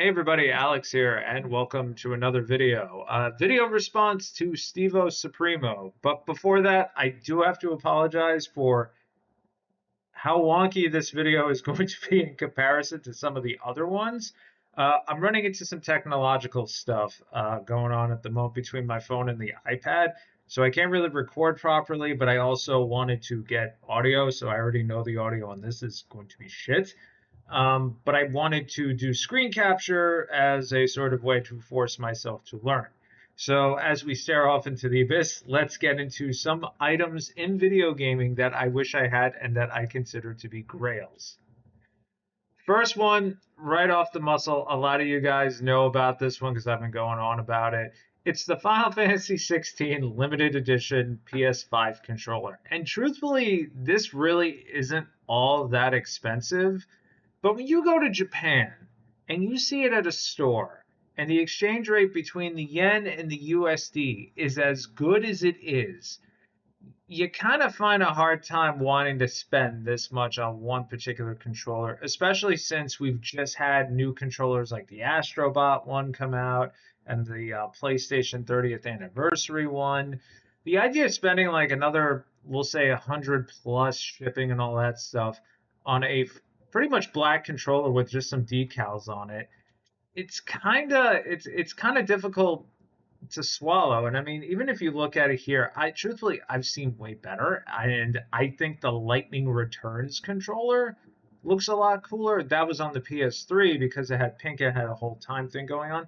Hey everybody, Alex here, and welcome to another video. Video response to StevoSupremo. But before that, I do have to apologize for how wonky this video is going to be in comparison to some of the other ones. I'm running into some technological stuff going on at the moment between my phone and the iPad, so I can't really record properly, but I also wanted to get audio, so I already know the audio on this is going to be shit. But I wanted to do screen capture as a sort of way to force myself to learn. So as we stare off into the abyss, let's get into some items in video gaming that I wish I had and that I consider to be grails. First one, right off the muscle, a lot of you guys know about this one because I've been going on about it. It's the Final Fantasy 16 limited edition PS5 controller. And truthfully, this really isn't all that expensive. But when you go to Japan and you see it at a store and the exchange rate between the yen and the USD is as good as it is, you kind of find a hard time wanting to spend this much on one particular controller, especially since we've just had new controllers like the Astrobot one come out and the PlayStation 30th anniversary one. The idea of spending like another, we'll say 100 plus shipping and all that stuff on a pretty much black controller with just some decals on it, it's kind of difficult to swallow. And I mean, even if you look at it here, I've seen way better, and I think the Lightning Returns controller looks a lot cooler. That was on the PS3 because it had pink, it had a whole time thing going on.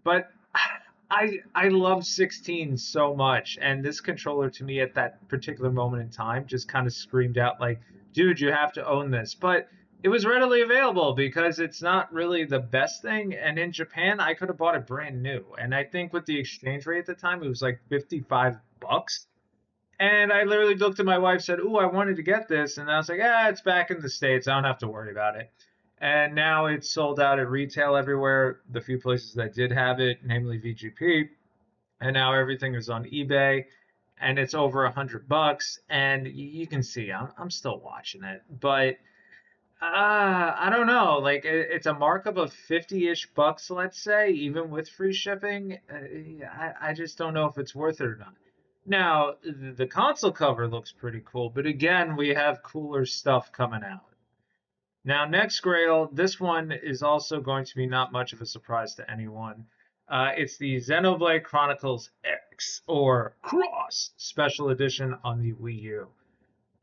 But I love 16 so much, and this controller to me at that particular moment in time just kind of screamed out like, dude, you have to own this. But it was readily available because it's not really the best thing. And in Japan, I could have bought it brand new. And I think with the exchange rate at the time, it was like 55 bucks. And I literally looked at my wife, said, "Ooh, I wanted to get this." And I was like, it's back in the States. I don't have to worry about it. And now it's sold out at retail everywhere, the few places that did have it, namely VGP. And now everything is on eBay and it's over 100 bucks. And you can see I'm still watching it. But I don't know. Like it's a markup of 50-ish bucks, let's say, even with free shipping. I just don't know if it's worth it or not. Now, the console cover looks pretty cool, but again, we have cooler stuff coming out. Now, next Grail, this one is also going to be not much of a surprise to anyone. It's the Xenoblade Chronicles X, or Cross, Special Edition on the Wii U.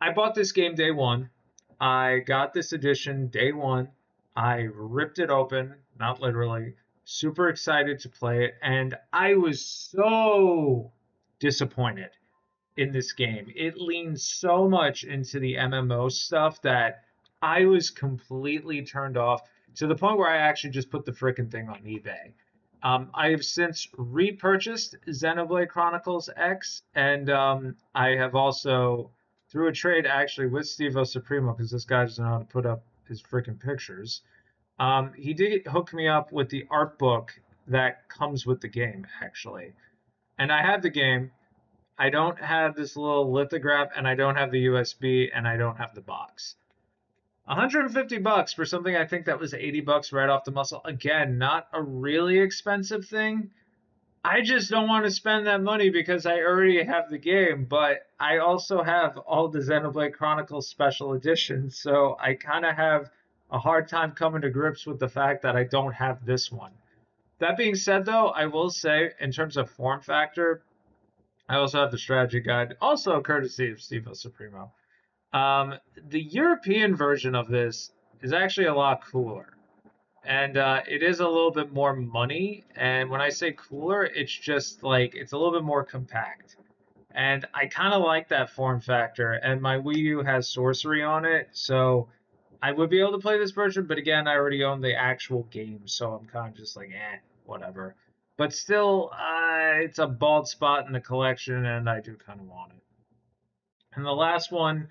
I bought this game day one. I got this edition day one. I ripped it open, not literally, super excited to play it, and I was so disappointed in this game. It leans so much into the MMO stuff that I was completely turned off to the point where I actually just put the frickin' thing on eBay. I have since repurchased Xenoblade Chronicles X, and I have also, through a trade actually with StevoSupremo, because this guy doesn't know how to put up his freaking pictures. He did hook me up with the art book that comes with the game, actually. And I have the game. I don't have this little lithograph, and I don't have the USB, and I don't have the box. 150 bucks for something I think that was 80 bucks right off the muscle. Again, not a really expensive thing. I just don't want to spend that money because I already have the game, but I also have all the Xenoblade Chronicles special editions, so I kind of have a hard time coming to grips with the fact that I don't have this one. That being said, though, I will say, in terms of form factor, I also have the strategy guide, also courtesy of StevoSupremo. The European version of this is actually a lot cooler. And it is a little bit more money. And when I say cooler, it's just like it's a little bit more compact. And I kind of like that form factor. And my Wii U has sorcery on it, so I would be able to play this version. But again, I already own the actual game, so I'm kind of just like, whatever. But still, it's a bald spot in the collection, and I do kind of want it. And the last one,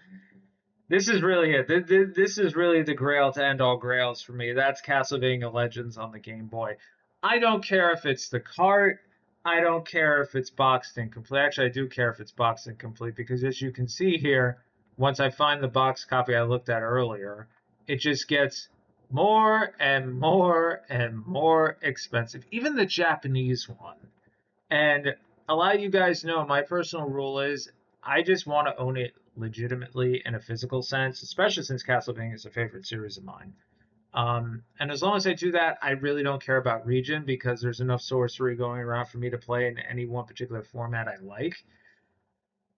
this is really it. This is really the grail to end all grails for me. That's Castlevania Legends on the Game Boy. I don't care if it's the cart. I don't care if it's boxed incomplete. Actually, I do care if it's boxed incomplete because as you can see here, once I find the box copy I looked at earlier, it just gets more and more and more expensive. Even the Japanese one. And a lot of you guys know my personal rule is I just want to own it legitimately in a physical sense, especially since Castlevania is a favorite series of mine. And as long as I do that, I really don't care about region because there's enough sorcery going around for me to play in any one particular format I like.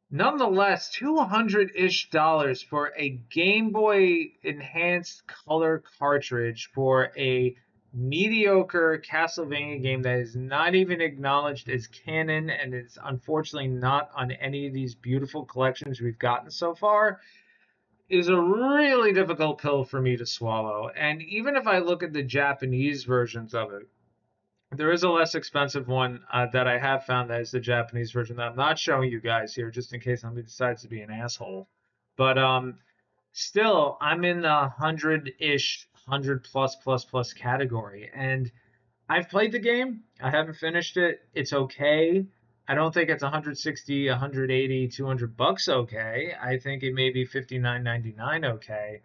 Nonetheless, $200-ish for a Game Boy enhanced color cartridge for a mediocre Castlevania game that is not even acknowledged as canon and is unfortunately not on any of these beautiful collections we've gotten so far is a really difficult pill for me to swallow. And even if I look at the Japanese versions of it, there is a less expensive one that I have found that is the Japanese version that I'm not showing you guys here, just in case somebody decides to be an asshole. But still, I'm in the 100-ish, 100 plus category. And I've played the game. I haven't finished it. It's okay. I don't think it's 160, 180, $200 okay. I think it may be 59.99 okay.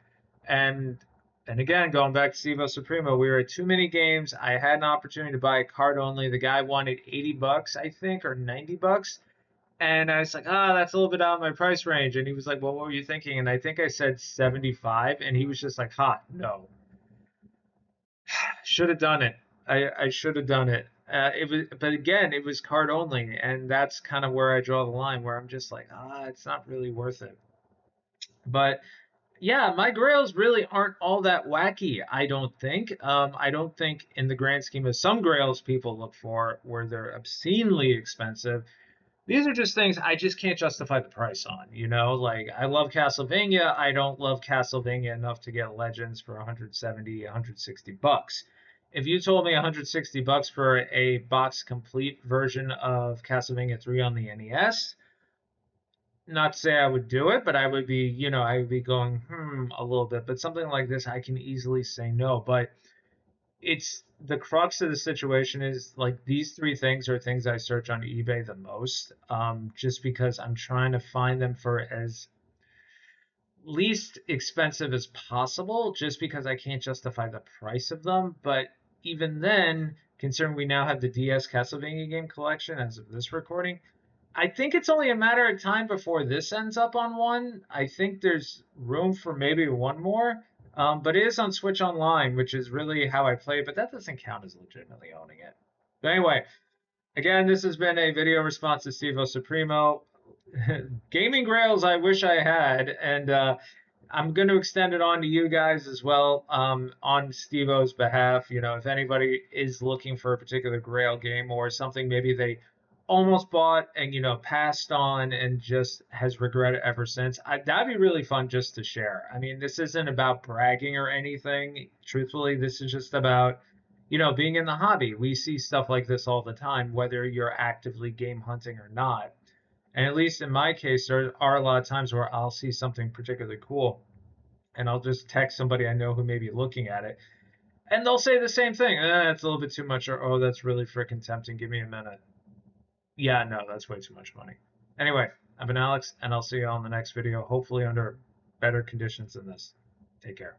And again, going back to StevoSupremo, we were at too many games. I had an opportunity to buy a card only. The guy wanted $80, I think, or $90. And I was like, that's a little bit out of my price range. And he was like, well, what were you thinking? And I think I said 75. And he was just like, no. Should have done it. I should have done it. But again, it was card only, and that's kind of where I draw the line, where I'm just like, it's not really worth it. But yeah, my grails really aren't all that wacky, I don't think. I don't think in the grand scheme of some grails people look for, where they're obscenely expensive. These are just things I just can't justify the price on, you know? Like, I love Castlevania. I don't love Castlevania enough to get Legends for 170, 160 bucks. If you told me 160 bucks for a box complete version of Castlevania 3 on the NES, not to say I would do it, but I would be, I would be going, a little bit. But something like this, I can easily say no. But it's the crux of the situation is like these three things are things I search on eBay the most, just because I'm trying to find them for as least expensive as possible, just because I can't justify the price of them. But even then, considering we now have the DS Castlevania game collection as of this recording, I think it's only a matter of time before this ends up on one. I think there's room for maybe one more. But it is on Switch Online, which is really how I play it, but that doesn't count as legitimately owning it. But anyway, again, this has been a video response to StevoSupremo. Gaming Grails I wish I had, and I'm going to extend it on to you guys as well, on Stevo's behalf. If anybody is looking for a particular Grail game or something maybe they almost bought and passed on and just has regretted ever since, that'd be really fun just to share. I mean, this isn't about bragging or anything. Truthfully, this is just about being in the hobby. We see stuff like this all the time, whether you're actively game hunting or not. And at least in my case, there are a lot of times where I'll see something particularly cool and I'll just text somebody I know who may be looking at it, and they'll say the same thing. It's a little bit too much, or oh, that's really freaking tempting. Give me a minute. Yeah, no, that's way too much money. Anyway, I've been Alex, and I'll see you all in the next video, hopefully under better conditions than this. Take care.